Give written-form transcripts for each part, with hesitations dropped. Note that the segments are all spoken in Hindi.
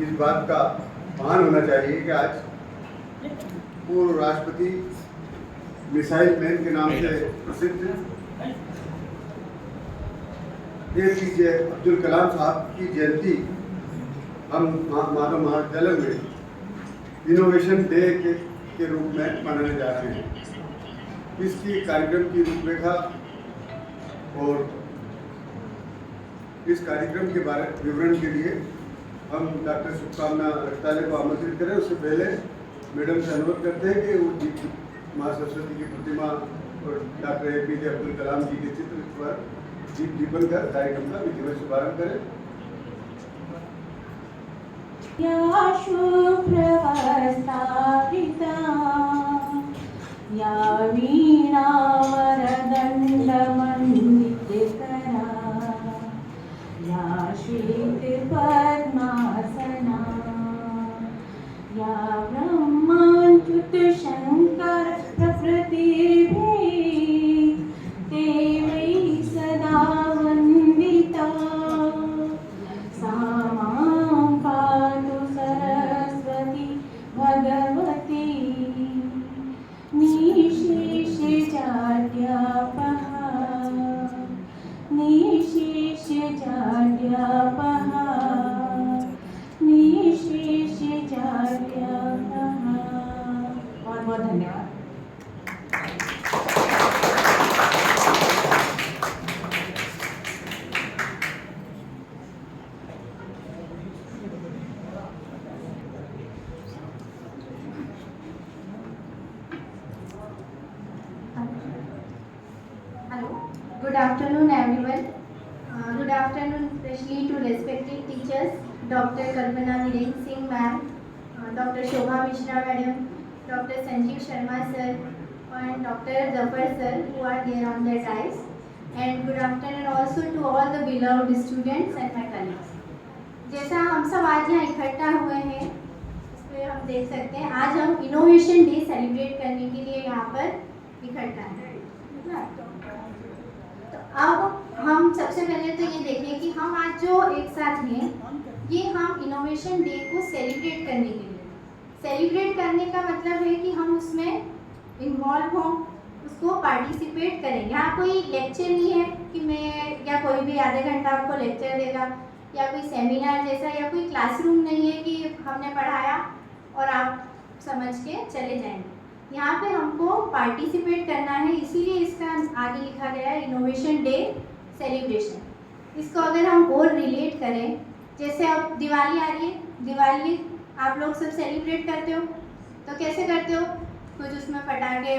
इस बात का भान होना चाहिए कि आज पूर्व राष्ट्रपति मिसाइल मैन के नाम से प्रसिद्ध APJ अब्दुल कलाम साहब की जयंती हम मानव महाविद्यालय में इनोवेशन डे के रूप में मनाने जा रहे हैं। इसकी कार्यक्रम की रूपरेखा और इस कार्यक्रम के बारे विवरण के लिए हम डॉक्टर शुभकामना रक्ताले को आमंत्रित करें। उससे पहले मैडम से अनुरोध करते हैं कि वो माँ सरस्वती की प्रतिमा और डॉक्टर APJ अब्दुल कलाम जी के चित्र पर दीप दीपन कर कार्यक्रम का विधिवत शुभारंभ करें। या शुभ्रवस्त्रावृता या वीणा वरदण्ड मण्डितकरा या श्वेत पद्मासना या ब्रह्माच्युत शंकर प्रकृतिर्भेद देवै सदा वन्दिता सा मां पातु सरस्वती भगवती बहुत बहुत धन्यवाद। Hello, good afternoon everyone. Good afternoon especially to respected teachers, Dr. Kalpana Viren Singh ma'am, Dr. Shobha Mishra madam, Dr. Sanjeev Sharma sir, and Dr. Zafar sir who are there on the dais. And good afternoon also to all the beloved students and my colleagues. जैसा हम सब आज यहाँ इकट्ठा हुए हैं, इसमें हम देख सकते हैं आज हम इनोवेशन डे सेलिब्रेट करने के लिए यहाँ पर इकट्ठा हैं। अब हम सबसे पहले तो ये देखें कि हम आज जो एक साथ हैं ये हम इनोवेशन डे को सेलिब्रेट करने के लिए सेलिब्रेट करने का मतलब है कि हम उसमें इन्वॉल्व हों, उसको पार्टिसिपेट करें। यहाँ कोई लेक्चर नहीं है कि मैं या कोई भी आधे घंटा आपको लेक्चर देगा या कोई सेमिनार जैसा या कोई क्लासरूम नहीं है कि हमने पढ़ाया और आप समझ के चले जाएंगे। यहाँ पे हमको पार्टिसिपेट करना है, इसीलिए इसका आगे लिखा गया है इनोवेशन डे सेलिब्रेशन। इसको अगर हम और रिलेट करें, जैसे अब दिवाली आ रही है, दिवाली आप लोग सब सेलिब्रेट करते हो तो कैसे करते हो? कुछ उसमें पटाखे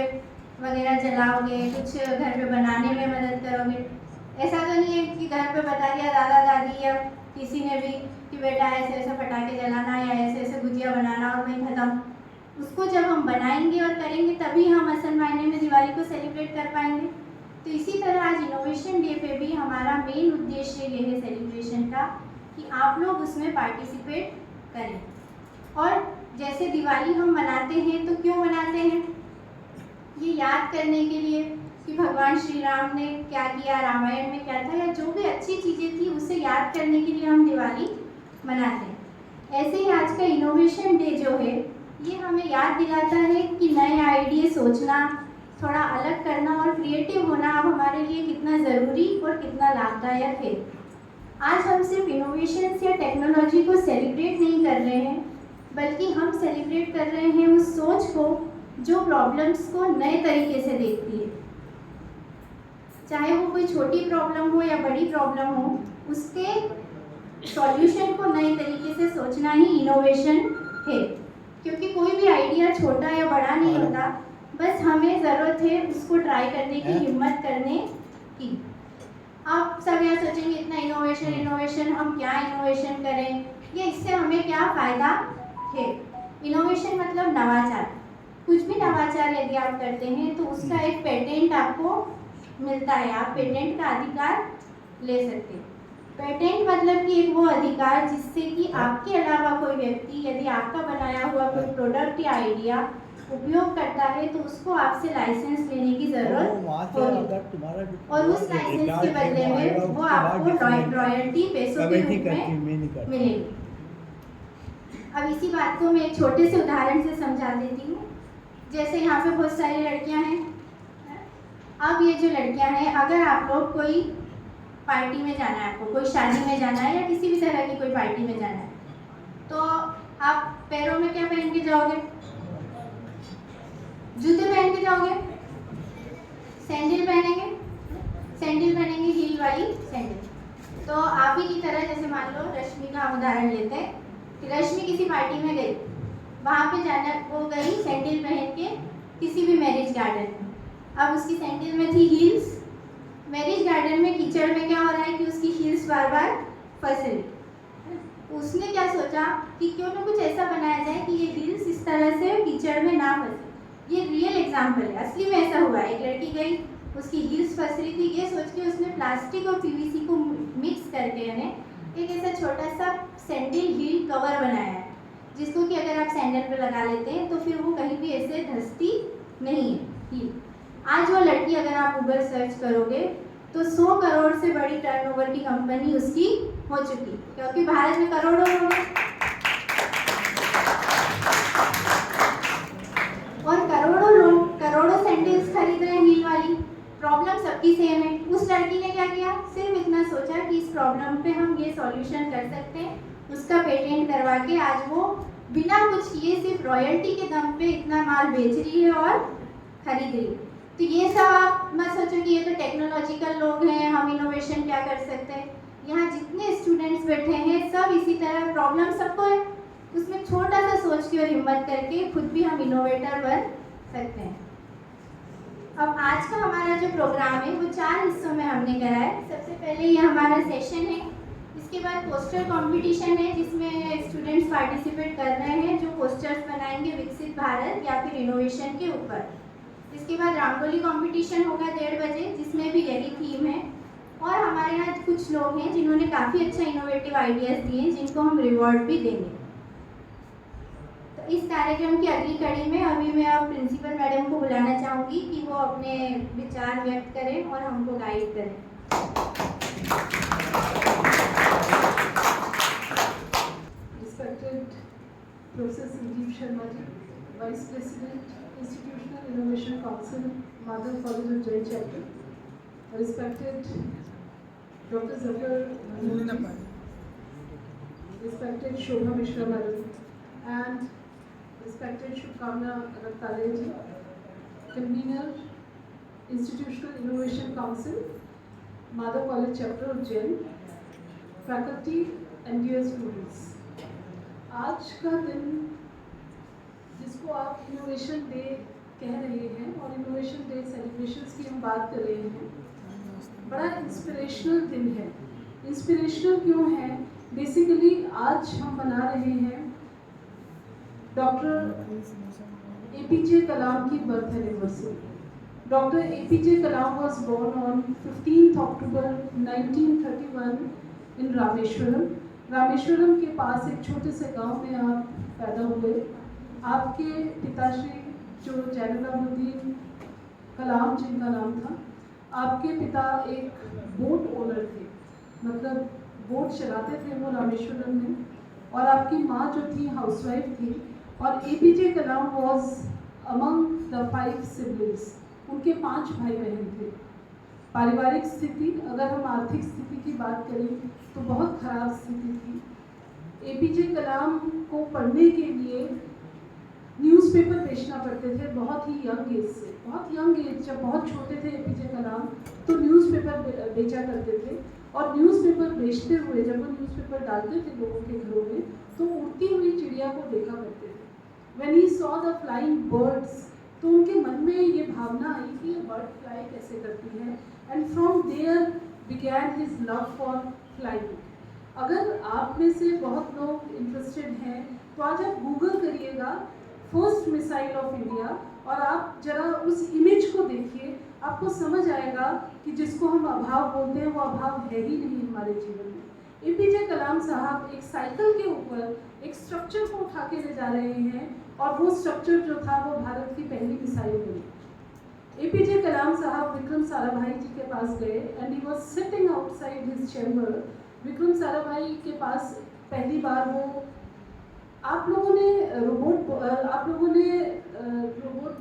वगैरह जलाओगे, कुछ घर पे बनाने में मदद करोगे। ऐसा तो नहीं है कि घर पे बता दिया दादा दादी या किसी ने भी कि बेटा ऐसे ऐसे पटाखे जलाना या ऐसे ऐसे गुजिया बनाना और वहीं ख़त्म। उसको जब हम बनाएंगे और करेंगे तभी हम असल मायने में दिवाली को सेलिब्रेट कर पाएंगे। तो इसी तरह आज इनोवेशन डे पे भी हमारा मेन उद्देश्य ये है सेलिब्रेशन का कि आप लोग उसमें पार्टिसिपेट करें। और जैसे दिवाली हम मनाते हैं तो क्यों मनाते हैं? ये याद करने के लिए कि भगवान श्री राम ने क्या किया, रामायण में क्या था, या जो भी अच्छी चीज़ें थी उसे याद करने के लिए हम दिवाली मनाते हैं। ऐसे ही आज का इनोवेशन डे जो है ये हमें याद दिलाता है कि नए आइडिया सोचना, थोड़ा अलग करना और क्रिएटिव होना अब हमारे लिए कितना ज़रूरी और कितना लाभदायक है। आज हम सिर्फ इनोवेशंस या टेक्नोलॉजी को सेलिब्रेट नहीं कर रहे हैं, बल्कि हम सेलिब्रेट कर रहे हैं उस सोच को जो प्रॉब्लम्स को नए तरीके से देखती है। चाहे वो कोई छोटी प्रॉब्लम हो या बड़ी प्रॉब्लम हो, उसके सॉल्यूशन को नए तरीके से सोचना ही इनोवेशन है। क्योंकि कोई भी आइडिया छोटा या बड़ा नहीं होता, बस हमें ज़रूरत है उसको ट्राई करने की, हिम्मत करने की। आप सब यहाँ सोचेंगे इतना इनोवेशन हम क्या इनोवेशन करें या इससे हमें क्या फ़ायदा है। इनोवेशन मतलब नवाचार। कुछ भी नवाचार यदि आप करते हैं तो उसका एक पेटेंट आपको मिलता है, आप पेटेंट का अधिकार ले सकते हैं। पेटेंट मतलब कि एक वो अधिकार जिससे कि आपके अलावा कोई व्यक्ति यदि आपका बनाया हुआ कोई प्रोडक्ट या आइडिया उपयोग करता है तो उसको आपसे लाइसेंस लेने की ज़रूरत होगी और उस लाइसेंस के बदले में वो आपको रॉयल्टी पैसों के रूप में मिलेगी। अब इसी बात को मैं एक छोटे से उदाहरण से समझा देती हूँ। जैसे यहाँ पे बहुत सारी लड़कियाँ हैं। अब ये जो लड़कियाँ हैं, अगर आप लोग कोई पार्टी में जाना है, आपको कोई शादी में जाना है या किसी भी तरह की कोई पार्टी में जाना है, तो आप पैरों में क्या पहन के जाओगे? जूते पहन के जाओगे? सैंडल पहनेंगे? सैंडल पहनेंगे, हील वाली सैंडल। तो आप ही की तरह, जैसे मान लो रश्मि का हम उदाहरण लेते हैं कि रश्मि किसी पार्टी में गई, वहाँ पे जाना, वो गई सैंडल पहन के किसी भी मैरिज गार्डन में। अब उसकी सैंडल में थी हील्स। मैरिज गार्डन में कीचड़ में क्या हो रहा है कि उसकी हील्स बार बार फंस रही। उसने क्या सोचा कि क्यों ना कुछ ऐसा बनाया जाए कि ये हील्स इस तरह से कीचड़ में ना फंसे। ये रियल एग्जाम्पल है, असली में ऐसा हुआ। एक लड़की गई, उसकी हील्स फंस रही थी, ये सोच के उसने प्लास्टिक और पीवीसी को मिक्स करके एक ऐसा छोटा सा सैंडल हील कवर बनाया है, जिसको कि अगर आप सैंडल पे लगा लेते हैं तो फिर वो कहीं भी ऐसे धंसती नहीं है हील। आज वो लड़की, अगर आप गूगल सर्च करोगे तो 100 करोड़ से बड़ी टर्नओवर की कंपनी उसकी हो चुकी, क्योंकि भारत में करोड़ों लोग हैं और करोड़ों लोग करोड़ों सैंडल्स खरीद रहे हैं हील वाली। प्रॉब्लम सबकी सेम है। उस लड़की ने क्या किया, सिर्फ इतना सोचा कि इस प्रॉब्लम पे हम ये सॉल्यूशन कर सकते हैं, उसका पेटेंट करवा के आज वो बिना कुछ किए सिर्फ रॉयल्टी के दम पे इतना माल बेच रही है और खरीद रही है। तो ये सब आप मत सोचो कि ये तो टेक्नोलॉजिकल लोग हैं, हम इनोवेशन क्या कर सकते हैं। यहाँ जितने स्टूडेंट्स बैठे हैं सब इसी तरह, प्रॉब्लम सबको है, उसमें छोटा सा सोच के और हिम्मत करके खुद भी हम इनोवेटर बन सकते हैं। अब आज का हमारा जो प्रोग्राम है वो 4 हिस्सों में हमने करा है। सबसे पहले ये हमारा सेशन है, इसके बाद पोस्टर कंपटीशन है जिसमें स्टूडेंट्स पार्टिसिपेट कर रहे हैं, जो पोस्टर्स बनाएंगे विकसित भारत या फिर इनोवेशन के ऊपर। इसके बाद रंगोली कंपटीशन होगा 1:30 बजे, जिसमें भी यही थीम है। और हमारे यहाँ कुछ लोग हैं जिन्होंने काफ़ी अच्छा इनोवेटिव आइडियाज़ दिए हैं, जिनको हम रिवॉर्ड भी देंगे। तो इस कार्यक्रम की अगली कड़ी में अभी मैं अब प्रिंसिपल मैडम को बुलाना चाहूँगी कि वो अपने विचार व्यक्त करें और हमको गाइड करें। Respected Professor Sanjeev Sharma ji, Vice President, Institutional Innovation Council, Madhav College of Jain Chapter. Respected Dr. Zafar Mahmood, respected Shobha Mishra Madam, and respected Shubkamna Raktale ji, Convener, Institutional Innovation Council, Madhav College Chapter of Jain, faculty and dear students. आज का दिन, जिसको आप इनोवेशन डे कह रहे हैं और इनोवेशन डे सेलिब्रेशंस की हम बात कर रहे हैं, बड़ा इंस्पिरेशनल दिन है। इंस्पिरेशनल क्यों है? बेसिकली आज हम मना रहे हैं डॉक्टर APJ कलाम की birth anniversary. Doctor APJ Kalam was born on 15 October 1931 in Rameswaram. Rameswaram के पास एक छोटे से गांव में आप पैदा हुए। आपके पिताश्री जो जैनुलाब्दीन कलाम जिनका नाम था, आपके पिता एक बोट ओनर थे, मतलब बोट चलाते थे वो रामेश्वरम में, और आपकी माँ जो थी हाउसवाइफ थी। और APJ Kalam was among the 5 siblings. उनके 5 भाई बहन थे। पारिवारिक स्थिति, अगर हम आर्थिक स्थिति की बात करें तो बहुत ख़राब स्थिति थी। APJ कलाम को पढ़ने के लिए न्यूज़पेपर बेचना पड़ते थे, बहुत ही यंग एज से। बहुत यंग एज, जब बहुत छोटे थे APJ कलाम, तो न्यूज़पेपर बेचा करते थे। और न्यूज़पेपर बेचते हुए जब वो न्यूज़पेपर डालते थे लोगों के घरों में, तो उड़ती हुई चिड़िया को देखा करते थे। When he saw the flying birds, तो उनके मन में ये भावना आई कि ये बर्ड फ्लाई कैसे करती है, and from there began his love for flying. अगर आप में से बहुत लोग इंटरेस्टेड हैं तो आज आप गूगल करिएगा फर्स्ट मिसाइल ऑफ इंडिया, और आप जरा उस इमेज को देखिए, आपको समझ आएगा कि जिसको हम अभाव बोलते हैं वो अभाव है ही नहीं हमारे जीवन में। APJ कलाम साहब एक साइकिल के ऊपर एक स्ट्रक्चर को उठा के ले जा रहे हैं, और वो स्ट्रक्चर जो था वो भारत की पहली मिसाइल बनी। APJ कलाम साहब विक्रम साराभाई जी के पास गए, and he was sitting outside his chamber. Vikram Sarabhai के पास पहली बार वो आप लोगों ने robot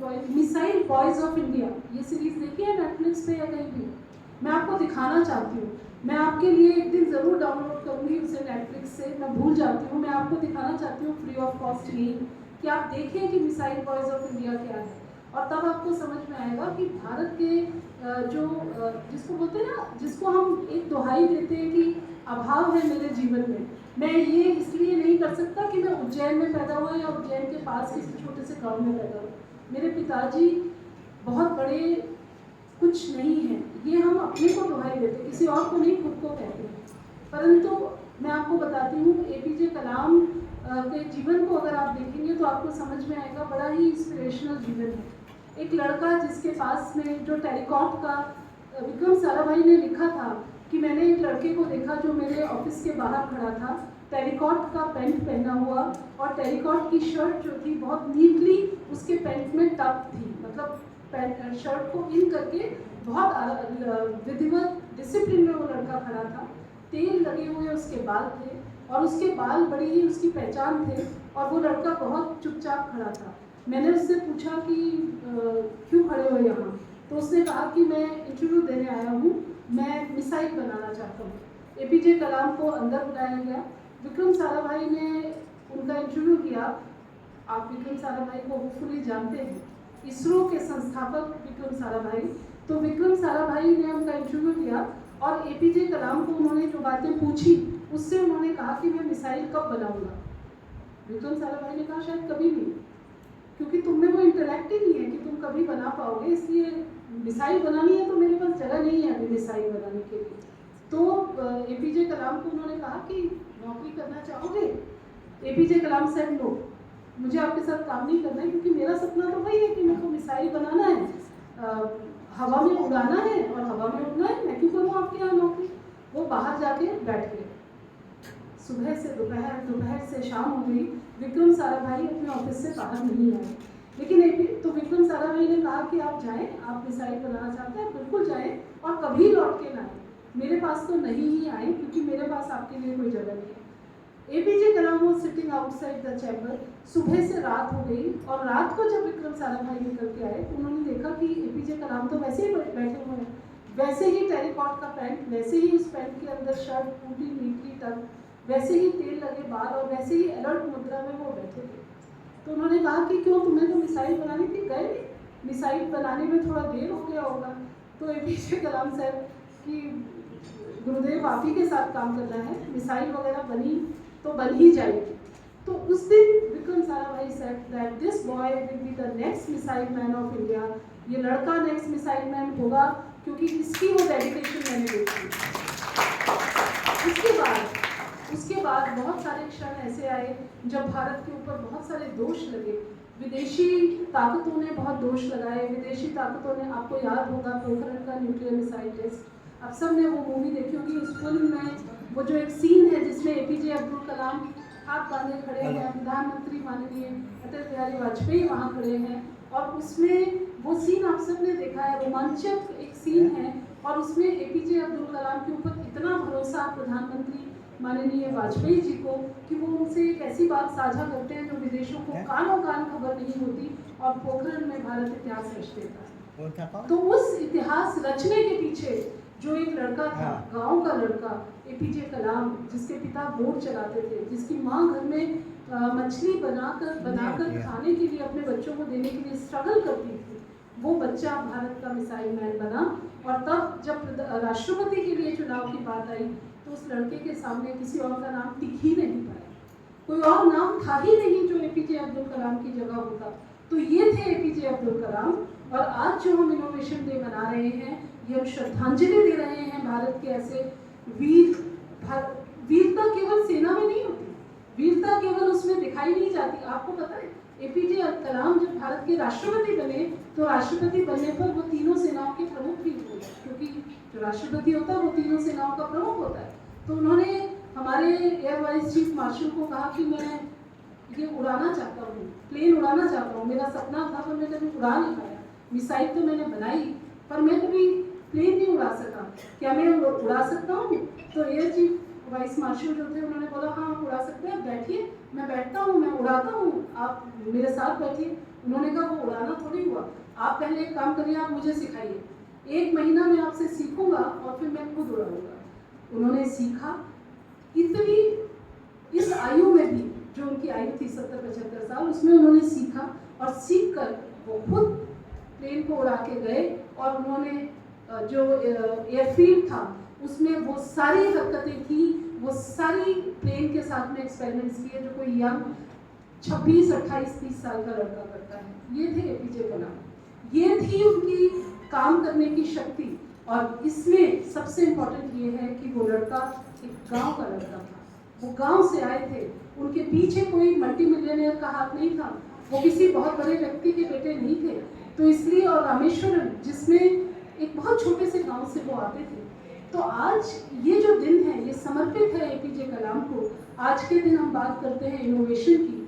boy missile boys of India ये सीरीज देखी है नेटफ्लिक्स पे या कहीं भी? मैं आपको दिखाना चाहती हूँ, मैं आपके लिए एक दिन ज़रूर डाउनलोड करूँगी उसे नेटफ्लिक्स से, मैं भूल जाती हूँ, मैं आपको दिखाना चाहती हूँ फ्री ऑफ कॉस्ट यही कि आप देखें कि मिसाइल बॉयज ऑफ इंडिया क्या है, और तब आपको समझ में आएगा कि भारत के जो जिसको बोलते हैं ना, जिसको हम एक दुहाई देते हैं कि अभाव है मेरे जीवन में, मैं ये इसलिए नहीं कर सकता कि मैं उज्जैन में पैदा हुआ या उज्जैन के पास किसी छोटे से गांव में पैदा हुआ। मेरे पिताजी बहुत बड़े कुछ नहीं हैं, ये हम अपने को दुहाई देते हैं, किसी और को नहीं, खुद को कहते हैं। परंतु मैं आपको बताती हूँ, एपीजे कलाम के जीवन को अगर आप देखेंगे तो आपको समझ में आएगा, बड़ा ही इंस्पिरेशनल जीवन है। एक लड़का जिसके पास में जो टेलीकॉम का विक्रम साराभाई ने लिखा था कि मैंने एक लड़के को देखा जो मेरे ऑफिस के बाहर खड़ा था, टेलीकॉट का पैंट पहना हुआ और टेलीकॉट की शर्ट जो थी बहुत नीटली उसके पैंट में टक थी, मतलब पैंट शर्ट को इन करके बहुत विधिवत डिसिप्लिन में वो लड़का खड़ा था। तेल लगे हुए उसके बाल थे और उसके बाल बड़ी ही उसकी पहचान थे, और वो लड़का बहुत चुपचाप खड़ा था। मैंने उससे पूछा कि क्यों खड़े हो यहाँ, तो उसने कहा कि मैं इंटरव्यू देने आया हूँ, मैं मिसाइल बनाना चाहता हूँ। एपीजे कलाम को अंदर बुलाया गया, विक्रम साराभाई ने उनका इंटरव्यू किया। आप विक्रम साराभाई को होपफुली जानते हैं, इसरो के संस्थापक विक्रम साराभाई। तो विक्रम साराभाई ने उनका इंटरव्यू किया और एपीजे कलाम को उन्होंने जो बातें पूछी उससे उन्होंने कहा कि मैं मिसाइल कब बनाऊंगा। विक्रम साराभाई ने कहा शायद कभी नहीं, क्योंकि तुम में वो इंटेलेक्ट ही नहीं है कि तुम कभी बना पाओगे, इसलिए मिसाइल बनानी है तो मेरे पास जगह नहीं है अभी मिसाइल बनाने के लिए। तो एपीजे कलाम को उन्होंने कहा कि नौकरी करना चाहोगे? एपीजे कलाम सेड नो, मुझे आपके साथ काम नहीं करना है, क्योंकि मेरा सपना तो वही है कि मेरे को मिसाइल बनाना है, हवा में उड़ाना है और हवा में उड़ना है, मैं क्यों करूँ आपके यहाँ नौकरी। वो बाहर जाके बैठ गए। सुबह से दोपहर से शाम हो गई, विक्रम साराभाई अपने ऑफिस से बाहर नहीं आए। लेकिन तो विक्रम साराभाई ने कहा कि आप जाएं, आप मिसाइल बनाना चाहते हैं, बिल्कुल जाएं और कभी लौट के ना आए, मेरे पास तो नहीं ही आए, क्योंकि मेरे पास आपके लिए कोई जगह नहीं है। APJ Kalam was sitting outside the chamber. सुबह से रात हो गई और रात को जब विक्रम साराभाई निकल के आए तो उन्होंने देखा कि एपीजे कलाम तो वैसे ही बैठे हुए हैं, वैसे ही टेलीकॉट का पैंट, वैसे ही उस पैंट के अंदर शर्ट पूरी नीटली टक, वैसे ही तेल लगे बाल और वैसे ही अलर्ट मुद्रा में वो बैठे थे। तो उन्होंने कहा कि क्यों, तुम्हें तो मिसाइल बनानी थी, गए नहीं? मिसाइल बनाने में थोड़ा देर हो गया होगा। तो एपीजे कलाम साहब कि गुरुदेव आप ही के साथ काम करना है, मिसाइल वगैरह बनी तो बन ही जाएगी। तो उस दिन Vikram Sarabhai said that this boy will be the next missile man of India, ये लड़का नेक्स्ट मिसाइल मैन होगा, क्योंकि इसकी वो डेडिकेशन मैंने देखी। उसके बाद बहुत सारे क्षण ऐसे आए जब भारत के ऊपर बहुत सारे दोष लगे, विदेशी ताकतों ने बहुत दोष लगाए। विदेशी ताकतों ने, आपको याद होगा पोखरण का न्यूक्लियर मिसाइल टेस्ट, आप सब ने वो मूवी देखी होगी। उस फिल्म में वो जो एक सीन है जिसमें एपीजे अब्दुल कलाम हाथ बांधे खड़े हैं, प्रधानमंत्री माननीय अटल बिहारी वाजपेयी वहाँ खड़े हैं, और उसमें वो सीन आप सब ने देखा है, रोमांचक एक सीन है, और उसमें एपीजे अब्दुल कलाम के ऊपर इतना भरोसा प्रधानमंत्री माननीय वाजपेयी जी को कि वो उनसे एक ऐसी बात साझा करते हैं जो विदेशों को कानों कान खबर नहीं होती, और पोखरण में भारत इतिहास रच देता है। तो उस इतिहास रचने के पीछे जो एक लड़का था, गांव का लड़का एपीजे कलाम, जिसके पिता बोट चलाते थे, जिसकी माँ घर में मछली बनाकर खाने के लिए अपने बच्चों को देने के लिए स्ट्रगल करती थी, वो बच्चा भारत का मिसाइल मैन बना। और तब जब राष्ट्रपति के लिए चुनाव की बात आई तो उस लड़के के सामने किसी और का नाम टिक ही नहीं पाया, कोई और नाम था ही नहीं जो एपीजे अब्दुल कलाम की जगह होता। तो ये थे एपीजे अब्दुल कलाम। और आज जो हम इनोवेशन डे मना रहे हैं, ये हम श्रद्धांजलि दे रहे हैं भारत के ऐसे वीरता केवल सेना में नहीं होती, वीरता केवल उसमें दिखाई नहीं जाती। आपको पता है एपीजे कलाम जब भारत के राष्ट्रपति बने तो राष्ट्रपति बनने पर वो तीनों सेनाओं के प्रमुख भी हुए, क्योंकि जो राष्ट्रपति होता है वो तीनों सेनाओं का प्रमुख होता है। तो उन्होंने हमारे एयर वाइस चीफ मार्शल को कहा कि मैं ये उड़ाना चाहता हूँ, प्लेन उड़ाना चाहता हूँ, मेरा सपना था पर मैं कभी उड़ा नहीं पाया। मिसाइल तो मैंने बनाई पर मैं कभी प्लेन नहीं उड़ा सका, क्या मैं उड़ा सकता हूँ? तो एयर चीफ वाइस मार्शल जो थे उन्होंने बोला हाँ आप उड़ा सकते हैं, बैठिए, मैं बैठता हूँ, मैं उड़ाता हूँ, आप मेरे साथ बैठिए। उन्होंने कहा वो उड़ाना थोड़ी हुआ, आप पहले एक काम करिए, आप मुझे सिखाइए, 1 महीना मैं आपसे सीखूंगा और फिर मैं खुद उड़ाऊंगा। उन्होंने सीखा, इतनी इस आयु में भी, जो उनकी आयु थी 70-75 साल, उसमें उन्होंने सीखा और सीख कर वो खुद प्लेन को उड़ा के गए और उन्होंने जो एयरफील्ड था उसमें वो सारी हरकतें की, वो सारी प्लेन के साथ में एक्सपेरिमेंट्स किए जो कोई यंग 26, 28, 30 साल का लड़का करता है। ये थे एपीजे कलाम, ये थी उनकी काम करने की शक्ति। और इसमें सबसे इम्पोर्टेंट ये है कि वो लड़का एक गांव का लड़का था, वो गांव से आए थे, उनके पीछे कोई मल्टी मिलियनियर का हाथ नहीं था, वो किसी बहुत बड़े व्यक्ति के बेटे नहीं थे। तो इसलिए, और रामेश्वरम जिसमें एक बहुत छोटे से गांव से वो आते थे। तो आज ये जो दिन है ये समर्पित है एपीजे कलाम को। आज के दिन हम बात करते हैं इनोवेशन की।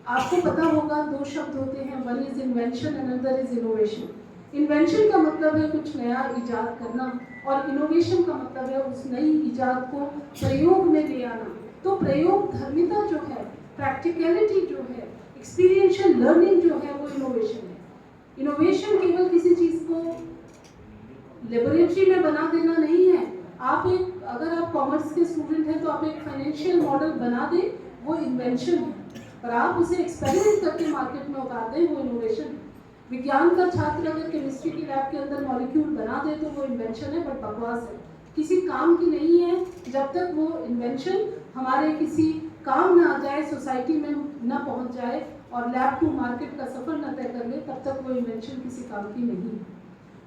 आपको पता होगा 2 शब्द होते हैं, one is invention, another is innovation. Invention का मतलब है कुछ नया इजाद करना और इनोवेशन का मतलब है उस नई इजाद को प्रयोग में ले आना। तो प्रयोग धर्मिता जो है, प्रैक्टिकलिटी जो है, एक्सपीरियंशियल लर्निंग जो है, वो इनोवेशन है। इनोवेशन केवल किसी चीज़ को लेबोरेटरी में बना देना नहीं है। आप एक, अगर आप कॉमर्स के स्टूडेंट हैं तो आप एक फाइनेंशियल मॉडल बना दें, वो इन्वेंशन है। पर आप उसे एक्सपेरिमेंट करके मार्केट में उतार दें, वो इनोवेशन है। विज्ञान का छात्र अगर केमिस्ट्री की लैब के अंदर मॉलिक्यूल बना दे तो वो इन्वेंशन है, बट बकवास है, किसी काम की नहीं है। जब तक वो इन्वेंशन हमारे किसी काम ना आ जाए, सोसाइटी में ना पहुंच जाए और लैब टू मार्केट का सफर न तय कर ले, तब तक वो इन्वेंशन किसी काम की नहीं है।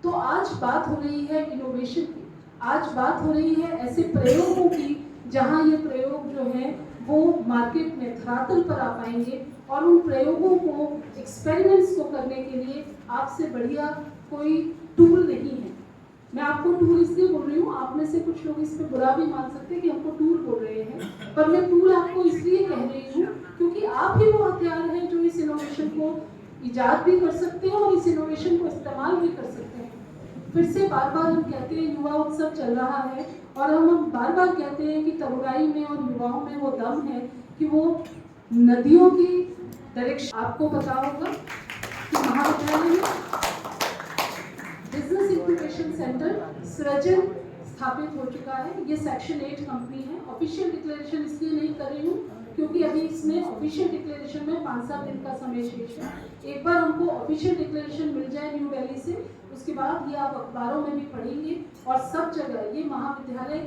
तो आज बात हो रही है इनोवेशन की, आज बात हो रही है ऐसे प्रयोगों की जहां ये प्रयोग जो है वो मार्केट में धरातल पर आ पाएंगे। और उन प्रयोगों को, एक्सपेरिमेंट्स को करने के लिए आपसे बढ़िया कोई टूल नहीं है। मैं आपको टूल इसलिए बोल रही हूँ, आप में से कुछ लोग इस पर बुरा भी मान सकते हैं कि हमको टूल बोल रहे हैं, पर मैं टूल आपको इसलिए कह रही हूँ क्योंकि आप ही वो हथियार हैं जो इस इनोवेशन को इजाद भी कर सकते हैं और इस इनोवेशन को इस्तेमाल भी कर सकते हैं। फिर से बार बार हम कहते हैं युवा उत्सव चल रहा है और हम बार बार कहते हैं कि तरुणाई में और युवाओं में वो दम है कि वो नदियों की डायरेक्शन। आपको पता होगा कि महाविद्यालय में बिजनेस इंक्यूबेशन सेंटर सृजन स्थापित हो चुका है। ये सेक्शन 8 कंपनी है। ऑफिशियल डिक्लेरेशन इसलिए नहीं कर रही हूँ क्योंकि अभी इसमें ऑफिशियल डिक्लेरेशन में 5-7 दिन का समय शेष है। एक बार हमको ऑफिशियल डिक्लेरेशन मिल जाए न्यू दिल्ली से, उसके बाद ये आप अखबारों में भी पढ़ेंगे और सब जगह ये महाविद्यालय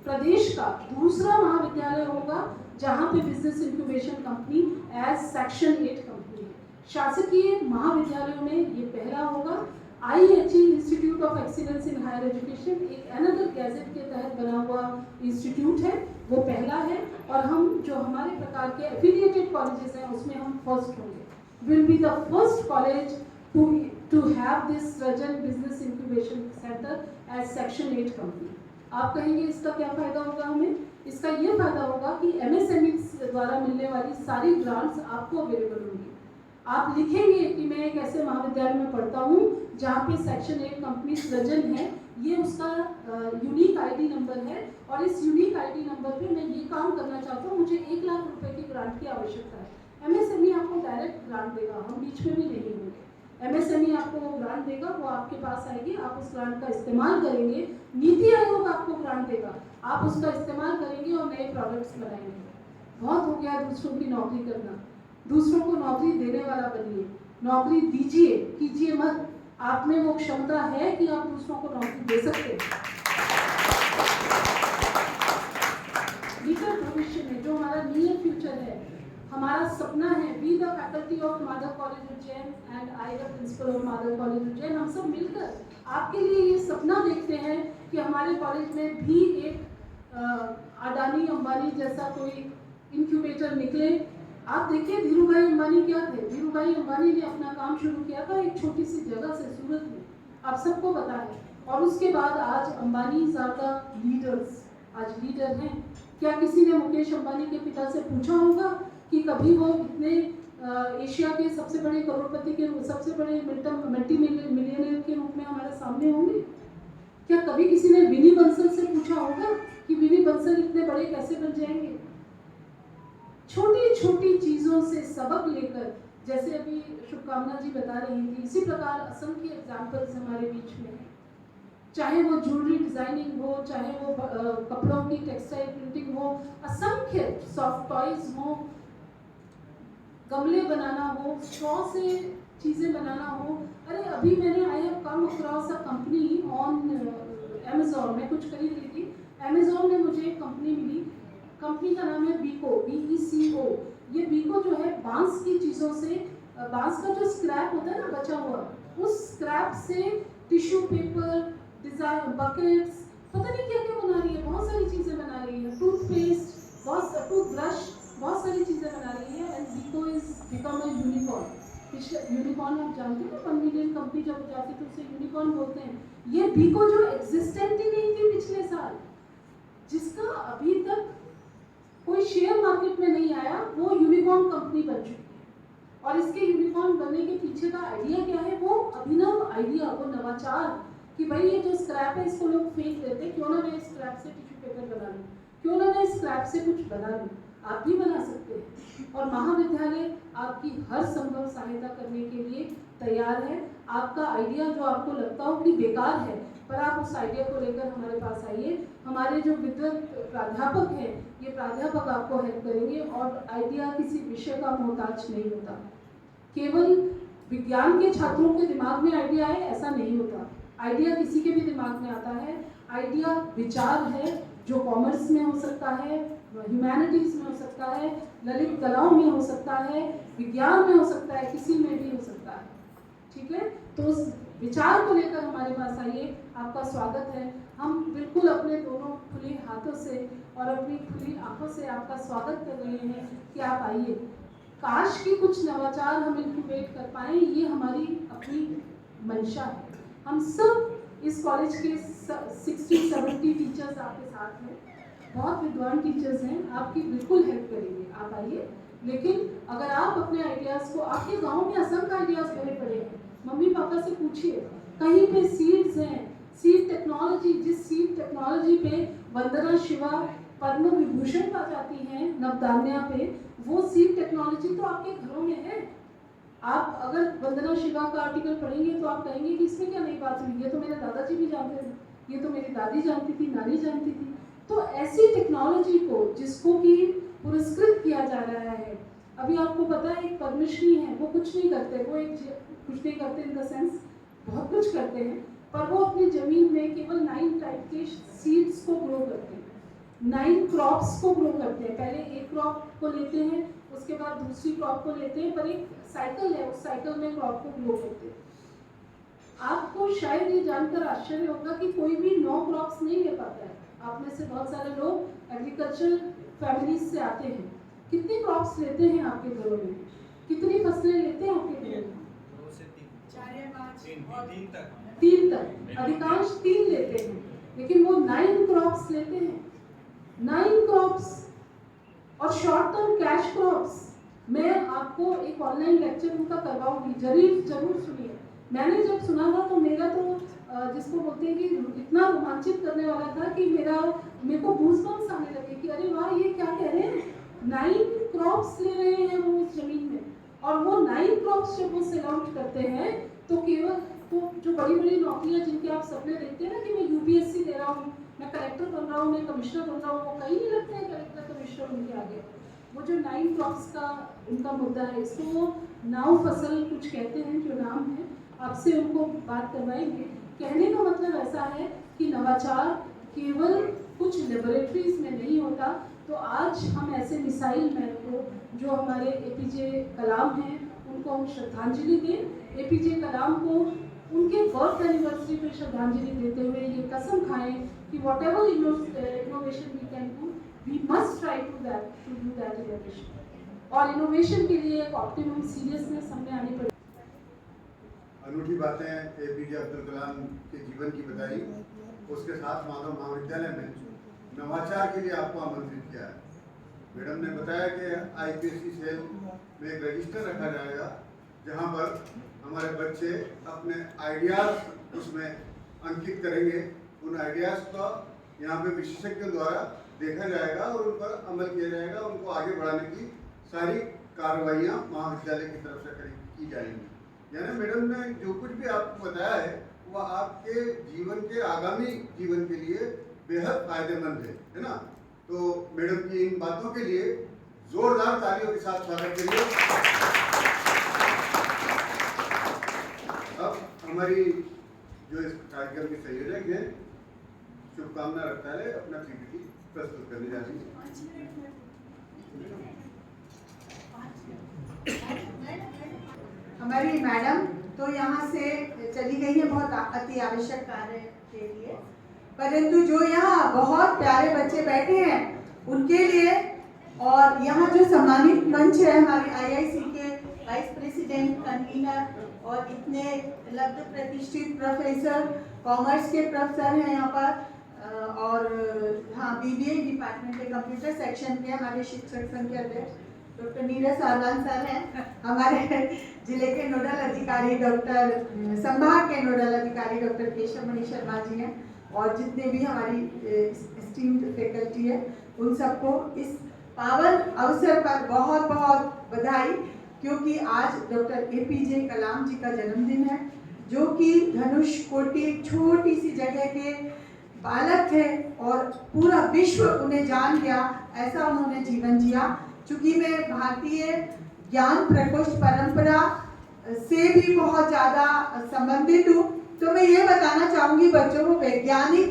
प्रदेश का दूसरा महाविद्यालय होगा जहां पे business incubation company as section 8 company है। शासकीय महाविद्यालयों में ये पहला होगा। IHE institute of excellence in higher education एक अनदर गैजेट के तहत बना हुआ इंस्टीट्यूट है, वो पहला है। और हम जो हमारे प्रकार के एफिलिएटेड कॉलेजेस हैं उसमें हम फर्स्ट होंगे। Will be the first college to have this Srajan Business Incubation Center as Section 8 company. आप कहेंगे इसका क्या फायदा होगा हमें? इसका ये फायदा होगा कि MSME द्वारा मिलने वाली सारी ग्रांट्स आपको अवेलेबल होंगी। आप लिखेंगे कि मैं एक ऐसे महाविद्यालय में पढ़ता हूँ जहाँ पे सेक्शन 8 कंपनी सृजन है, ये उसका यूनिक ID नंबर है और इस यूनिक ID नंबर पे मैं ये काम करना चाहता हूँ, मुझे 1 लाख रुपए की ग्रांट की आवश्यकता है। MSME आपको डायरेक्ट ग्रांट देगा, हम बीच में भी नहीं होंगे। MSME आपको वो ग्रांट देगा, वो आपके पास आएगी, आप उस ग्रांट का इस्तेमाल करेंगे। नीति आयोग आपको ग्रांट देगा, आप उसका इस्तेमाल करेंगे और नए प्रोडक्ट्स बनाएंगे। बहुत हो गया दूसरों की नौकरी करना, दूसरों को नौकरी देने वाला बनिए। नौकरी दीजिए, कीजिए मत। आप में वो क्षमता है कि आप दूसरों को नौकरी दे सकते हैं। निकट भविष्य में जो हमारा नियर फ्यूचर है, हमारा सपना है, we the faculty of Madhav college Ujjain and I the principal of Madhav college Ujjain, हम सब मिलकर आपके लिए ये सपना देखते हैं कि हमारे कॉलेज में भी एक अडानी अंबानी जैसा कोई इंक्यूबेटर निकले। आप देखिए धीरू भाई अंबानी क्या थे। धीरू भाई अंबानी ने अपना काम शुरू किया था एक छोटी सी जगह से, सूरत में, आप सबको पता है। और उसके बाद आज अंबानी ज़्यादा लीडर्स आज लीडर हैं। क्या किसी ने मुकेश अंबानी के पिता से पूछा होगा कि कभी वो इतने एशिया के सबसे बड़े करोड़पति के, सबसे बड़े मल्टी मिलियनियर के रूप में हमारे सामने होंगे? क्या कभी किसी ने विनी बंसल से पूछा होगा कि विनी बंसल इतने बड़े कैसे बन जाएंगे? छोटी छोटी चीजों से सबक लेकर, जैसे अभी शुभकामना जी बता रही थी, इसी प्रकार असंख्य एग्जाम्पल्स हमारे बीच में हैं। चाहे वो ज्वेलरी डिजाइनिंग हो, चाहे वो कपड़ों की टेक्सटाइल प्रिंटिंग हो, असंख्य सॉफ्ट टॉयज हो, गमले बनाना हो, स्ट्रॉ से चीजें बनाना हो। अरे अभी मैंने I have come across a company on Amazon, मैं कुछ खरीद रही थी, अमेज़न में मुझे एक कंपनी मिली, कंपनी का नाम है बीको, BECO। ये बीको जो है बांस की चीज़ों से, बांस का जो स्क्रैप होता है ना बचा हुआ, उस स्क्रैप से टिश्यू पेपर, डिजाइन, बकेट्स, पता नहीं क्या क्या बना रही है, बहुत सारी चीज़ें बना रही है, टूथपेस्ट, टूथब्रश, बहुत सारी चीज़ें बना रही है। And Beco is become a unicorn. Unicorn आप जानते हैं ना, 1 मिलियन कंपनी जब हो जाती है तो उसे यूनिकॉर्न बोलते हैं। ये बीको जो एग्जिस्टेंट ही नहीं थी पिछले साल, जिसका अभी तक कोई शेयर मार्केट में नहीं आया, वो यूनिकॉर्न कंपनी बन चुकी है। और इसके यूनिकॉर्न बनने के पीछे का आइडिया क्या है? वो अभिनव आइडिया, वो नवाचार, कि भाई ये जो स्क्रैप है इसको लोग फेंक देते हैं, क्यों ना मैं स्क्रैप से टिश्यू पेपर बना लूँ, क्यों ना मैं स्क्रैप से कुछ बना लूँ। आप भी बना सकते हैं और महाविद्यालय आपकी हर संभव सहायता करने के लिए तैयार है। आपका आइडिया जो आपको लगता हो कि बेकार है, पर आप उस आइडिया को लेकर हमारे पास आइए। हमारे जो विद्वत प्राध्यापक हैं, ये प्राध्यापक आपको हेल्प करेंगे। और आइडिया किसी विषय का मोहताज नहीं होता, केवल विज्ञान के छात्रों के दिमाग में आइडिया है ऐसा नहीं होता। आइडिया किसी के भी दिमाग में आता है। आइडिया विचार है जो कॉमर्स में हो सकता है, ह्यूमैनिटीज में हो सकता है, ललित कलाओं में हो सकता है, विज्ञान में हो सकता है, किसी में भी हो सकता है। ठीक है, तो उस विचार को लेकर हमारे पास आइए, आपका स्वागत है। हम बिल्कुल अपने दोनों खुले हाथों से और अपनी खुली आंखों से आपका स्वागत कर रहे हैं कि आप आइए। काश कि कुछ नवाचार हम इंक्यूबेट कर पाएं, ये हमारी अपनी मंशा है। हम सब इस कॉलेज के 60-70 टीचर्स आपके साथ हैं, बहुत विद्वान टीचर्स हैं, आपकी बिल्कुल हेल्प करेंगे। आप आइए। लेकिन अगर आप अपने आइडियाज़ को, आपके गांव में असंख्य आइडियाज़ भरे पड़े हैं, मम्मी पापा से पूछिए, कहीं पे सीड्स हैं, सीड टेक्नोलॉजी, जिस सीड टेक्नोलॉजी पे वंदना शिवा पद्म विभूषण पा जाती हैं नवधान्या पे, वो सीड टेक्नोलॉजी तो आपके घरों में है। आप अगर वंदना शिवा का आर्टिकल पढ़ेंगे तो आप कहेंगे कि इसमें क्या नई बात हुई, ये तो मेरे दादाजी भी जानते थे, ये तो मेरी दादी जानती थी, नानी जानती थी। तो ऐसी टेक्नोलॉजी को जिसको कि पुरस्कृत किया जा रहा है, अभी आपको पता है एक पद्मश्री है, वो कुछ नहीं करते, वो कुछ नहीं करते इन द सेंस बहुत कुछ करते हैं, पर वो अपनी जमीन में केवल 9 टाइप के सीड्स को ग्रो करते हैं, 9 क्रॉप्स को ग्रो करते हैं। पहले एक क्रॉप को लेते हैं, उसके बाद दूसरी क्रॉप को लेते हैं, पर एक साइकिल है, उस साइकिल में क्रॉप को ग्रो करते हैं। आपको शायद ये जानकर आश्चर्य होगा कि कोई भी 9 क्रॉप्स नहीं ले पाता है। आप में से बहुत सारे लोग एग्रीकल्चर फैमिलीज से आते हैं। कितनी क्रॉप्स लेते हैं आपके घरों में? कितनी फसलें लेते हैं आपके घरों में? 2 से 3, 4 या 5 3 तक, अधिकांश 3 लेते हैं, लेकिन वो 9 क्रॉप्स लेते हैं। 9 क्रॉप्स और शॉर्ट टर्म कैश क्रॉप्स। मैं आपको एक ऑनलाइन लेक्चर उनका करवाऊंगी, जरूर सुनिए। मैंने जब सुना था तो मेरा तो जिसको बोलते हैं कि इतना रोमांचित करने वाला था कि मेरे को गूज़बम्स आने लगे कि अरे वाह, ये क्या कह रहे हैं, 9 क्रॉप्स ले रहे हैं वो उस जमीन में। और वो 9 क्रॉप्स जब वो सेल आउट करते हैं तो केवल तो जो बड़ी बड़ी नौकरियां जिनके आप सपने देखते हैं ना कि मैं UPSC दे रहा हूँ, मैं कलेक्टर बन रहा हूँ, मैं कमिश्नर बन रहा हूँ, वो कहीं नहीं लगते हैं कलेक्टर कमिश्नर उनके आगे। वो जो 9 क्रॉप्स का उनका मुद्दा है, इसको वो 9 फसल कुछ कहते हैं जो नाम है, आपसे उनको बात करवाएंगे। कहने का मतलब ऐसा है कि नवाचार केवल कुछ लेबोरेटरीज में नहीं होता। तो आज हम ऐसे मिसाइल मैन को, जो हमारे APJ कलाम हैं, उनको हम श्रद्धांजलि दें। APJ कलाम को उनके बर्थ एनिवर्सरी पे श्रद्धांजलि देते हुए ये कसम खाएं कि whatever innovation we can do, we must try to do that innovation. और इनोवेशन के लिए एक ऑप्टिमम सीरियसनेस हमें आनी पड़ेगी। अनूठी बातें APJ अब्दुल कलाम के जीवन की बताई, उसके साथ माधव महाविद्यालय में नवाचार के लिए आपको आमंत्रित किया है। मैडम ने बताया कि IPSC सेल में एक रजिस्टर रखा जाएगा जहां पर हमारे बच्चे अपने आइडियाज उसमें अंकित करेंगे उन आइडियाज़ का यहाँ पे विशेषज्ञों द्वारा देखा जाएगा और उन पर अमल किया जाएगा। उनको आगे बढ़ाने की सारी कार्रवाइयाँ महाविद्यालय की तरफ से की जाएंगी। यानी मैडम ने जो कुछ भी आपको बताया है वह आपके जीवन के आगामी जीवन के लिए बेहद फायदेमंद है ना। तो मैडम की इन बातों के लिए जोरदार तालियों के साथ स्वागत करिए। अब हमारी जो इस कार्यक्रम की संयोजक है शुभकामना रक्तालय अपना पीपीटी प्रस्तुत करने जा रही है। हमारी मैडम तो यहाँ से चली गई है बहुत अति आवश्यक कार्य के लिए, परंतु जो यहाँ बहुत प्यारे बच्चे बैठे हैं उनके लिए और यहाँ जो सम्मानित मंच है हमारे आईआईसी के वाइस प्रेसिडेंट कन्वीनर और इतने लब्ध प्रतिष्ठित प्रोफेसर, कॉमर्स के प्रोफेसर हैं यहाँ पर और हाँ बीबीए डिपार्टमेंट के कंप्यूटर सेक्शन के हमारे शिक्षक संघ के अध्यक्ष डॉक्टर नीरज सारवान सर हैं, हमारे जिले के नोडल अधिकारी डॉक्टर संभाग के नोडल अधिकारी डॉक्टर केशव मणि शर्मा जी हैं और जितने भी हमारी स्टीम्ड फैकल्टी है उन सबको इस पावन अवसर पर बहुत बहुत बधाई, क्योंकि आज डॉक्टर एपीजे कलाम जी का जन्मदिन है, जो कि धनुष कोटि एक छोटी सी जगह के बालक थे और पूरा विश्व उन्हें जान गया, ऐसा उन्होंने जीवन जिया। चूँकि मैं भारतीय ज्ञान प्रकोष्ठ परंपरा से भी बहुत ज़्यादा संबंधित हूँ, तो मैं ये बताना चाहूँगी बच्चों को वैज्ञानिक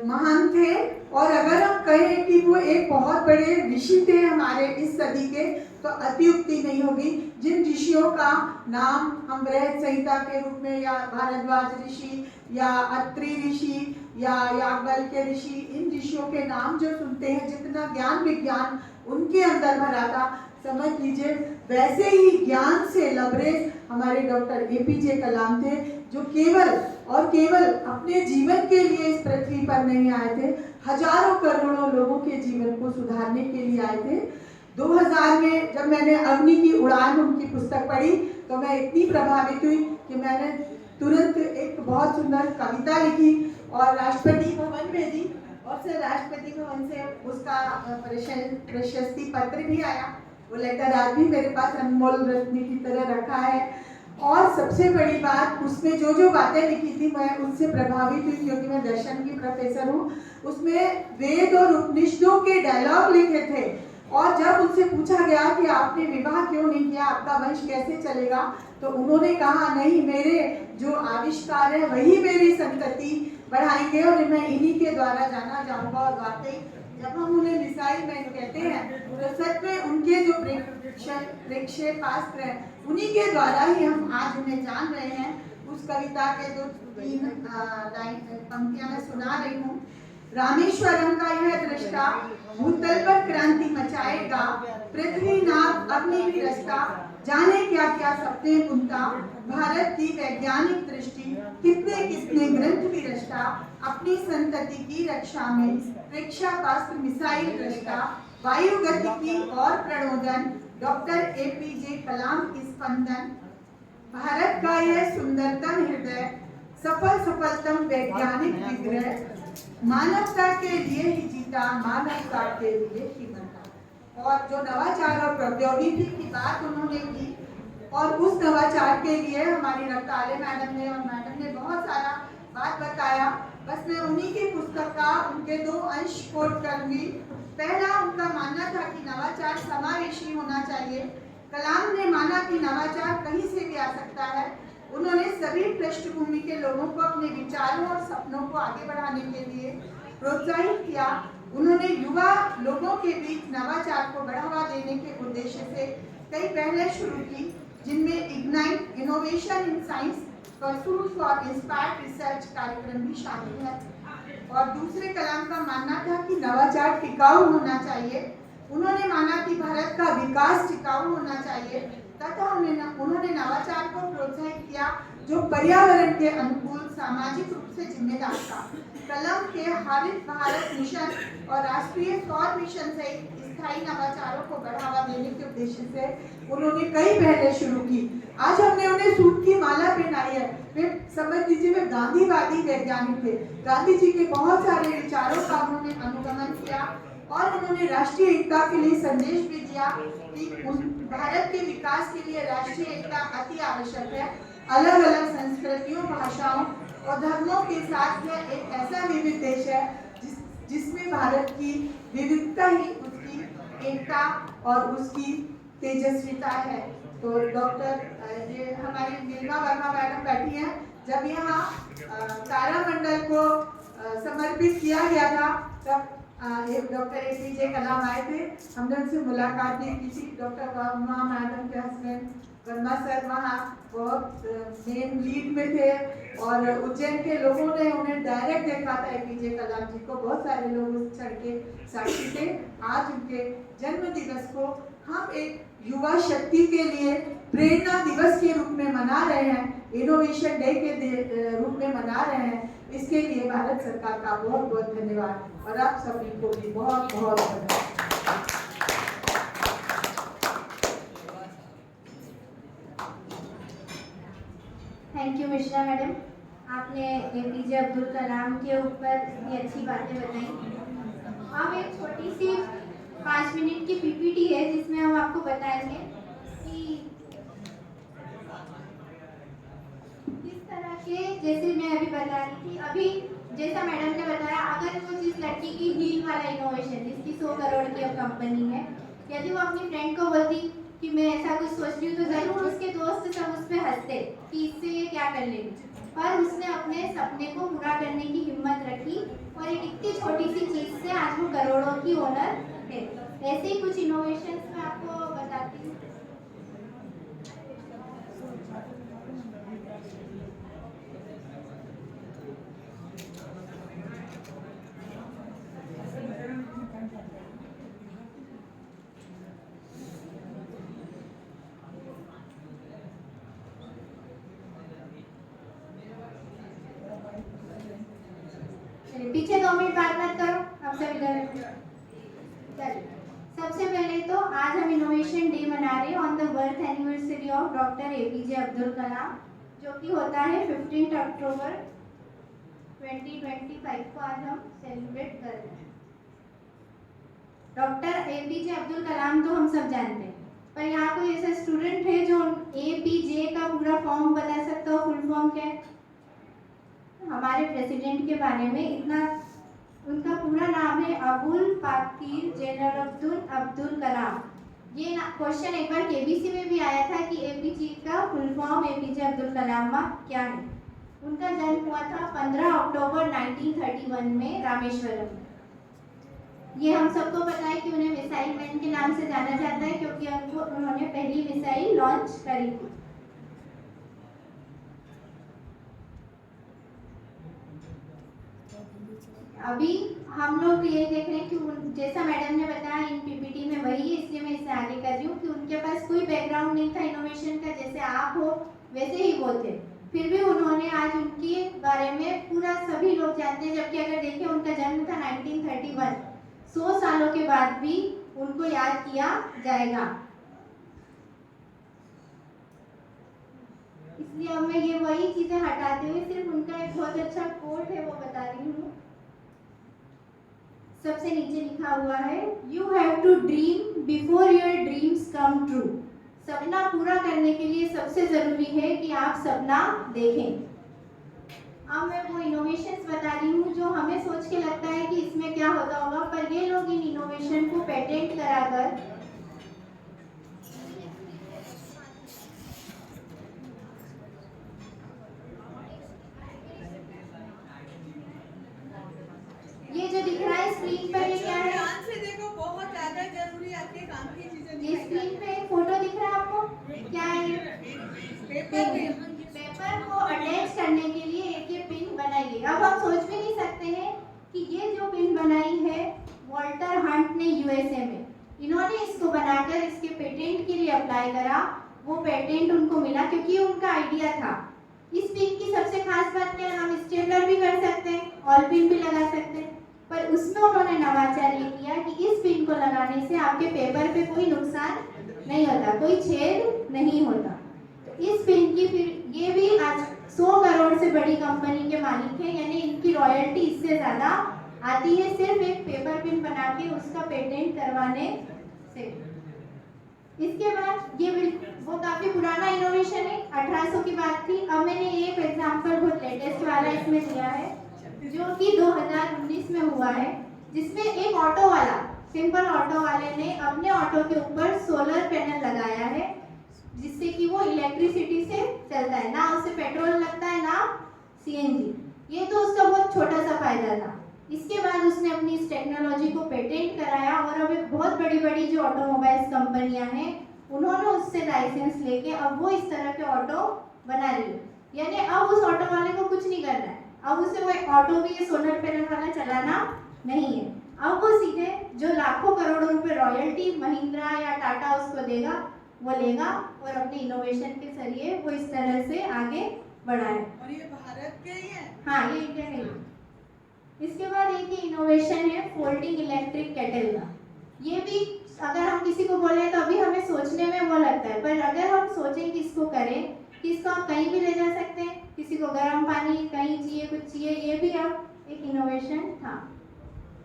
महान थे और अगर हम कहें कि वो एक बहुत बड़े ऋषि थे हमारे इस सदी के, तो अतियुक्ति नहीं होगी। जिन ऋषियों का नाम हम बृहद संहिता के रूप में या भारद्वाज ऋषि या अत्रि ऋषि या याज्ञवल्क्य ऋषि, इन ऋषियों के नाम जो सुनते हैं, जितना ज्ञान विज्ञान उनके अंदर भरा था, समझ लीजिए वैसे ही ज्ञान से लबरेज हमारे डॉक्टर एपीजे कलाम थे, जो केवल और केवल अपने जीवन के लिए इस पृथ्वी पर नहीं आए थे, हजारों करोड़ों लोगों के जीवन को सुधारने के लिए आए थे। 2000 में जब मैंने अग्नि की उड़ान उनकी पुस्तक पढ़ी तो मैं इतनी प्रभावित हुई कि मैंने तुरंत एक बहुत सुंदर कविता लिखी और राष्ट्रपति भवन भेजी और फिर राष्ट्रपति भवन से उसका प्रशस्ति पत्र भी आया। वो लेटर आज भी मेरे पास अनमोल रत्न की तरह रखा है। और सबसे बड़ी बात, उसमें जो जो बातें लिखी थी मैं उससे प्रभावित हुई, क्योंकि मैं दर्शन की प्रोफेसर हूँ। उसमें वेद और उपनिषदों के डायलॉग लिखे थे और जब उनसे पूछा गया कि आपने विवाह क्यों नहीं किया, आपका वंश कैसे चलेगा, तो उन्होंने कहा नहीं, मेरे जो आविष्कार है वही मेरी संतति बढ़ाएंगे और मैं इन्हीं के द्वारा जाना जाऊंगा। और वाकई जब हम उन्हें मिसाइल मैन कहते हैं तो सच में उनके जो प्रक्षेपास्त्र हैं उन्हीं के द्वारा ही हम आज उन्हें जान रहे हैं। उस कविता के जो 3 पंक्तियां मैं सुना रही हूँ। रामेश्वरम का यह दृष्टा भूतल पर क्रांति मचाएगा, पृथ्वी नाथ अग्नि भी रस्ता, जाने क्या क्या सपने बुनता, भारत की वैज्ञानिक दृष्टि कितने कितने ग्रंथ भी रचता, अपनी संतति की रक्षा में प्रक्षेपास्त्र मिसाइल दृष्टा, वायु गति की और प्रणोदन, डॉक्टर एपीजे कलाम की स्पंदन, भारत का यह सुंदरतम हृदय, सफलतम वैज्ञानिक विग्रह, मानवता के लिए ही जीता, मानवता के लिए ही मरा। और जो नवाचार और प्रौद्योगिकी की बात उन्होंने की और उस नवाचार के लिए हमारी रक्ताले मैडम ने और मैडम ने बहुत सारा बात बताया। बस मैं उन्हीं की पुस्तक का उनके 2 अंश कोट करूंगी। पहला, उनका मानना था कि नवाचार समावेशी होना चाहिए। कलाम ने माना कि नवाचार कहीं से भी आ सकता है। उन्होंने सभी पृष्ठभूमि के लोगों को अपने विचारों और सपनों को आगे बढ़ाने के लिए प्रोत्साहित किया। उन्होंने युवा लोगों के बीच नवाचार को बढ़ावा देने के उद्देश्य से कई पहलें शुरू की, जिनमें ignite innovation in science pursuit for inspired research कार्यक्रम भी शामिल है। और दूसरे, कलाम का मानना था कि नवाचार टिकाऊ होना चाहिए। उन्होंने माना कि भारत का विकास टिकाऊ होना चाहिए तथा उन्होंने नवाचार को प्रोत्साहित किया जो पर्यावरण के अनुकूल, सामाजिक रूप से जिम्मेदार था। कलाम के हरित भारत मिशन और राष्ट्रीय सौर मिशन सहित स्थायी नवाचारों को बढ़ावा देने के उद्देश्य से उन्होंने कई पहलें शुरू की। आज हमने उन्हें सूत की माला पहनाई है। वे समझ लीजिए वे गांधीवादी वैज्ञानिक थे। गांधी जी के बहुत सारे विचारों का उन्होंने अनुगमन किया और उन्होंने राष्ट्रीय एकता के लिए संदेश भी दिया कि भारत के विकास के लिए राष्ट्रीय एकता अति आवश्यक है। अलग अलग संस्कृतियों, भाषाओं और धर्मों के साथ यह एक ऐसा विविध देश है जिसमें भारत की विविधता ही उसकी एकता और उसकी तेजस्विता है। तो डॉक्टर ये हमारी नीलिमा वर्मा मैडम बैठी हैं। जब यहाँ तारामंडल को समर्पित किया गया था तब डॉक्टर APJ कलाम आए थे। हमने उनसे मुलाकात भी की थी। डॉक्टर वर्मा मैडम के हस्बैंड वर्मा सर वहाँ बहुत मेन लीड में थे और उज्जैन के लोगों ने उन्हें डायरेक्ट देखा था APJ कलाम जी को। बहुत सारे लोग उस क्षण के साक्षी थे। आज उनके जन्म दिवस को हम एक युवा शक्ति के लिए प्रेरणा दिवस के रूप में मना रहे हैं, इनोवेशन डे के रूप में मना रहे हैं। इसके लिए भारत सरकार का बहुत बहुत धन्यवाद और आप सभी को भी बहुत बहुत धन्यवाद। थैंक यू मिश्रा मैडम, आपने APJ अब्दुल कलाम के ऊपर इतनी अच्छी बातें बताई। अब एक छोटी सी 5 मिनट की PPT है जिसमें हम आपको बताएंगे कि किस तरह के, जैसे मैं अभी बता रही थी, अभी जैसा मैडम ने बताया, अगर वो जिस लड़की की हील वाला इनोवेशन जिसकी 100 करोड़ की अब कंपनी है, यदि वो अपनी फ्रेंड को बोलती कि मैं ऐसा कुछ सोच रही हूँ तो जरूर उसके दोस्त सब उस पर हंसते कि इससे ये क्या कर लेगी, पर उसने अपने सपने को पूरा करने की हिम्मत रखी और एक इतनी छोटी सी चीज से आज वो करोड़ों की ओनर है। ऐसे ही कुछ इनोवेशंस मैं आपको बताती हूँ। पीछे 2 मिनट बात मत करो, आप सब इधर। चलिए, सबसे पहले तो आज हम इनोवेशन डे मना रहे हैं on the birth anniversary of doctor APJ Abdul Kalam, जो कि होता है 15 अक्टूबर 2025 को आज हम सेलिब्रेट कर रहे हैं। डॉक्टर APJ अब्दुल कलाम तो हम सब जानते हैं, पर यहाँ कोई ऐसा स्टूडेंट है जो APJ का पूरा फॉर्म बता सकता हो? फुल फॉर्म क्या है? हमारे प्रेसिडेंट के बारे में इतना, उनका पूरा नाम है अबुल पाकीर जैनुलब्दीन अब्दुल कलाम। ये क्वेश्चन एक बार KBC में भी आया था कि APJ का फुल फॉर्म APJ अब्दुल कलाम क्या है। उनका जन्म हुआ था 15 अक्टूबर 1931 में रामेश्वरम में। ये हम सबको पता है कि उन्हें मिसाइल मैन के नाम से जाना जाता है क्योंकि उन्होंने पहली मिसाइल लॉन्च करी थी। अभी हम लोग ये देख रहे हैं कि जैसा मैडम ने बताया इन PPT में वही है, इसलिए मैं इसे आगे कर रही हूँ कि उनके पास कोई बैकग्राउंड नहीं था इनोवेशन का, जैसे आप हो वैसे ही वो थे, फिर भी उन्होंने आज उनके बारे में पूरा सभी लोग जानते हैं। जबकि अगर देखें उनका जन्म था 1931, 100 सालों के बाद भी उनको याद किया जाएगा। इसलिए अब मैं ये वही चीजें हटाते हुए सिर्फ उनका एक बहुत अच्छा कोट है वो बता रही हूँ। सबसे नीचे लिखा हुआ है, you have to dream before your dreams come true. सपना पूरा करने के लिए सबसे जरूरी है कि आप सपना देखें। अब मैं वो इनोवेशंस बता रही हूँ जो हमें सोच के लगता है कि इसमें क्या होता होगा, पर ये लोग इन इनोवेशन को पेटेंट कराकर ये जो दिख रहा है स्क्रीन पर, ये क्या है? ध्यान से देखो, बहुत ज्यादा जरूरी आपके काम की चीजें। ये स्क्रीन पे एक फोटो दिख रहा है आपको, क्या है ये? पेपर को अटैच करने के लिए एक ये पिन बनाई गई। अब हम सोच भी नहीं सकते हैं कि ये जो पिन बनाई है वॉल्टर हंट ने USA में, इन्होंने इसको बनाकर इसके पेटेंट के लिए अप्लाई करा। वो पेटेंट उनको मिला क्योंकि उनका आइडिया था। इस पिन की सबसे खास बात क्या है, हम स्टेपलर भी कर सकते हैं, ऑल पिन भी लगा सकते हैं। पर उसमें उन्होंने नवाचार ये किया कि इस पिन को लगाने से आपके पेपर पे कोई नुकसान नहीं होता, कोई छेद नहीं होता। तो इस पिन की फिर ये भी आज 100 करोड़ से बड़ी कंपनी के मालिक हैं, यानी इनकी रॉयल्टी इससे ज़्यादा आती है सिर्फ एक पेपर पिन बना के उसका पेटेंट करवाने से। इसके बाद ये वो काफ़ी पुराना इनोवेशन है, 1800 की बात थी। अब मैंने एक एग्जांपल बहुत लेटेस्ट वाला इसमें दिया है जो कि 2019 में हुआ है, जिसमें एक ऑटो वाला, सिंपल ऑटो वाले ने अपने ऑटो के ऊपर सोलर पैनल लगाया है, जिससे कि वो इलेक्ट्रिसिटी से चलता है, ना उसे पेट्रोल लगता है ना सीएनजी। ये तो उसका बहुत छोटा सा फायदा था। इसके बाद उसने अपनी इस टेक्नोलॉजी को पेटेंट कराया और अब एक बहुत बड़ी बड़ी जो ऑटोमोबाइल्स कंपनियां हैं उन्होंने उससे लाइसेंस लेके अब वो इस तरह के ऑटो बना रही है। यानी अब उस ऑटो वाले को कुछ नहीं करना है, अब उसे वो ऑटो भी ये सोलर पैनल वाला चलाना नहीं है। अब वो सीधे जो लाखों करोड़ों रुपए रॉयल्टी महिंद्रा या टाटा उसको देगा वो लेगा और अपने इनोवेशन के जरिए वो इस तरह से आगे बढ़ाए। और ये भारत के ही है? हाँ, ये इंडिया का ही। इसके बाद एक ही इनोवेशन है फोल्डिंग इलेक्ट्रिक केटल का। ये भी अगर हम किसी को बोले तो अभी हमें सोचने में वो लगता है, पर अगर हम सोचें कि इसको करें कि इसको आप कहीं भी ले जा सकते हैं, किसी को गर्म पानी कहीं चाहिए कुछ चाहिए, ये भी अब एक इनोवेशन था।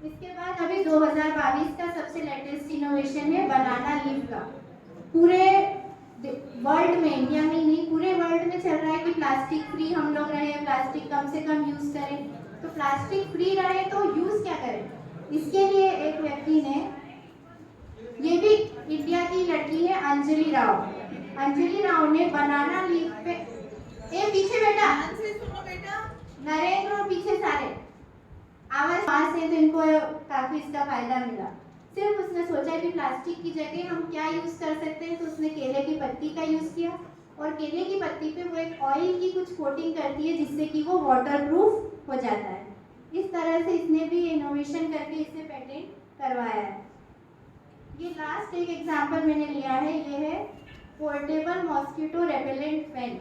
इसके बाद अभी 2022 का सबसे लेटेस्ट इनोवेशन है बनाना लीफ का। पूरे वर्ल्ड में, इंडिया में ही नहीं पूरे वर्ल्ड में चल रहा है कि प्लास्टिक फ्री हम लोग रहे, प्लास्टिक कम से कम यूज करें। तो प्लास्टिक फ्री रहे तो यूज क्या करें, इसके लिए एक व्यक्ति ने, ये भी इंडिया की लड़की है अंजलि राव ने बनाना लीफ पे, ए पीछे बेटा सुनो बेटा, नरेंद्र और पीछे सारे आवाज पास है तो इनको काफी इसका फायदा मिला। सिर्फ उसने सोचा कि प्लास्टिक की जगह हम क्या यूज कर सकते हैं, तो उसने केले की पत्ती का यूज किया और केले की पत्ती पे वो एक ऑयल की कुछ कोटिंग करती है जिससे कि वो वाटरप्रूफ हो जाता है। इस तरह से इसने भी इनोवेशन करके इसे पेटेंट करवाया है। ये लास्ट एक एग्जांपल मैंने लिया है, ये है पोर्टेबल मॉस्किटो रेपेलेंट फैन।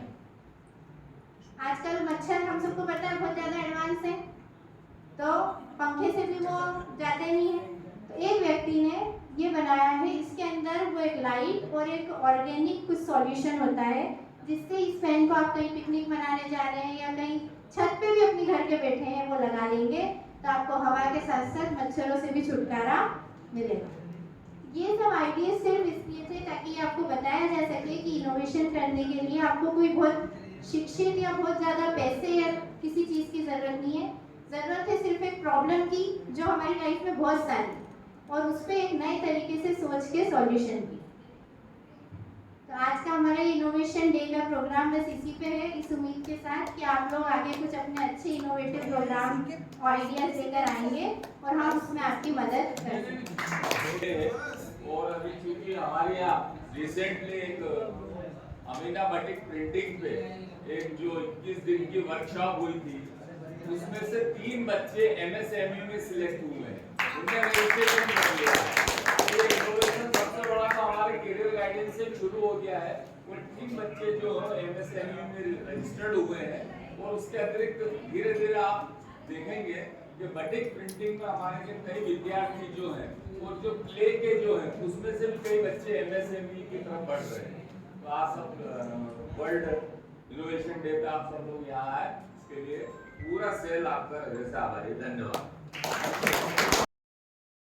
आजकल मच्छर हम सबको पता है बहुत ज़्यादा एडवांस है, तो पंखे से भी वो जाते नहीं है। तो एक व्यक्ति ने ये बनाया है, इसके अंदर वो एक लाइट और एक ऑर्गेनिक कुछ सॉल्यूशन होता है जिससे इस फैन को आप कहीं पिकनिक मनाने जा रहे हैं या कहीं छत पे भी अपने घर के बैठे हैं वो लगा लेंगे तो आपको हवा के साथ साथ मच्छरों से भी छुटकारा मिलेगा। ये सब आइडिया सिर्फ इसलिए थे ताकि आपको बताया जा सके कि इनोवेशन करने के लिए आपको कोई बहुत शिक्षित या बहुत ज़्यादा पैसे या किसी चीज़ की ज़रूरत नहीं है। ज़रूरत है सिर्फ एक प्रॉब्लम की जो हमारी लाइफ में बहुत सारी, और उस पर एक नए तरीके से सोच के सॉल्यूशन की। तो आज का हमारा इनोवेशन डे का प्रोग्राम बस इसी पे है, इस उम्मीद के साथ कि आप लोग आगे कुछ अपने अच्छे इनोवेटिव प्रोग्राम और आइडियाज लेकर आएंगे और हम उसमें आपकी मदद करेंगे। और अभी चूंकि हमारे यहाँ रिसेंटली एक अमीना बटिक प्रिंटिंग पे एक जो 21 दिन की वर्कशॉप हुई थी, उसमें से 3 बच्चे MSME में सिलेक्ट हुए हैं, उन्हें रजिस्ट्रेशन कर लिया है। ये इनोवेशन सबसे बड़ा तो हमारे करियर गाइडेंस से शुरू हो गया है। वो 3 बच्चे जो MSME में रजिस्टर्ड हुए हैं और उसके अतिरिक्त धीरे धीरे आप देखेंगे कि बटिक प्रिंटिंग में हमारे कई विद्यार्थी जो हैं और जो क्ले के जो हैं उसमें से भी कई बच्चे MSME की तरफ बढ़ रहे हैं। तो आप सब वर्ल्ड इनोवेशन डे पे आप सब लोग यहाँ आए, इसके लिए पूरा सेल आपका हृदय से आभारी। धन्यवाद।